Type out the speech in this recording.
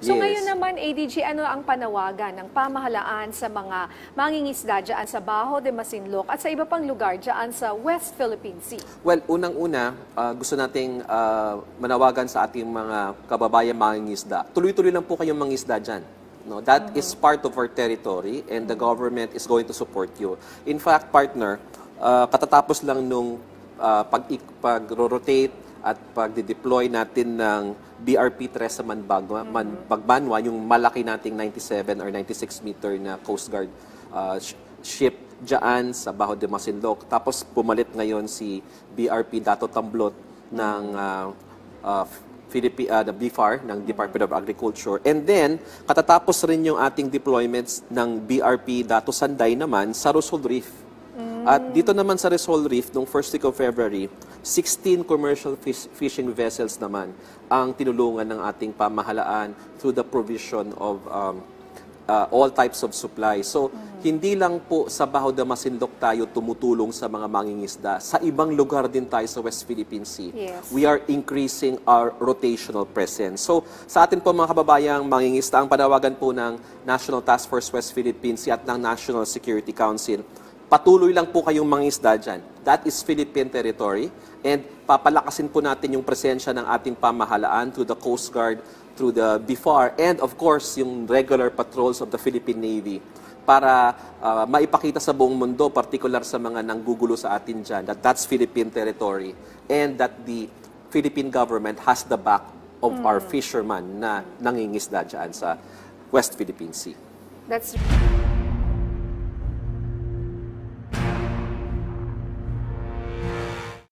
So Yes. ngayon naman, ADG, ano ang panawagan ng pamahalaan sa mga mangingisda dyan sa Bajo de Masinloc at sa iba pang lugar dyan sa West Philippine Sea? Well, unang-una, gusto nating manawagan sa ating mga kababayan mangingisda. Tuloy-tuloy lang po kayong mangisda dyan. No, that is part of our territory and the government is going to support you. In fact, partner, katatapos lang nung pag-rotate at pag-deploy natin ng BRP Teresa Magbanwa, yung malaki nating 97 or 96 meter na Coast Guard ship dyan sa Bajo de Masinloc. Tapos pumalit ngayon si BRP Dato Tamblot ng the BFAR, ng Department of Agriculture. And then, katatapos rin yung ating deployments ng BRP Dato Sanday naman sa Rosol Reef. At dito naman sa Rosol Reef, noong first week of February, 16 commercial fishing vessels naman ang tinulungan ng ating pamahalaan through the provision of all types of supply. So, hindi lang po sa Bajo de Masinloc tayo tumutulong sa mga mangingisda. Sa ibang lugar din tayo sa West Philippine Sea. Yes. We are increasing our rotational presence. So, sa atin po mga kababayang mangingisda, ang panawagan po ng National Task Force West Philippine Sea at ng National Security Council, patuloy lang po kayong mangingisda dyan. That is Philippine territory. And papalakasin po natin yung presensya ng ating pamahalaan through the Coast Guard, through the BFAR, and of course, yung regular patrols of the Philippine Navy para maipakita sa buong mundo, particular sa mga nanggugulo sa atin dyan, that that's Philippine territory and that the Philippine government has the back of our fishermen na nangingisda dyan sa West Philippine Sea. That's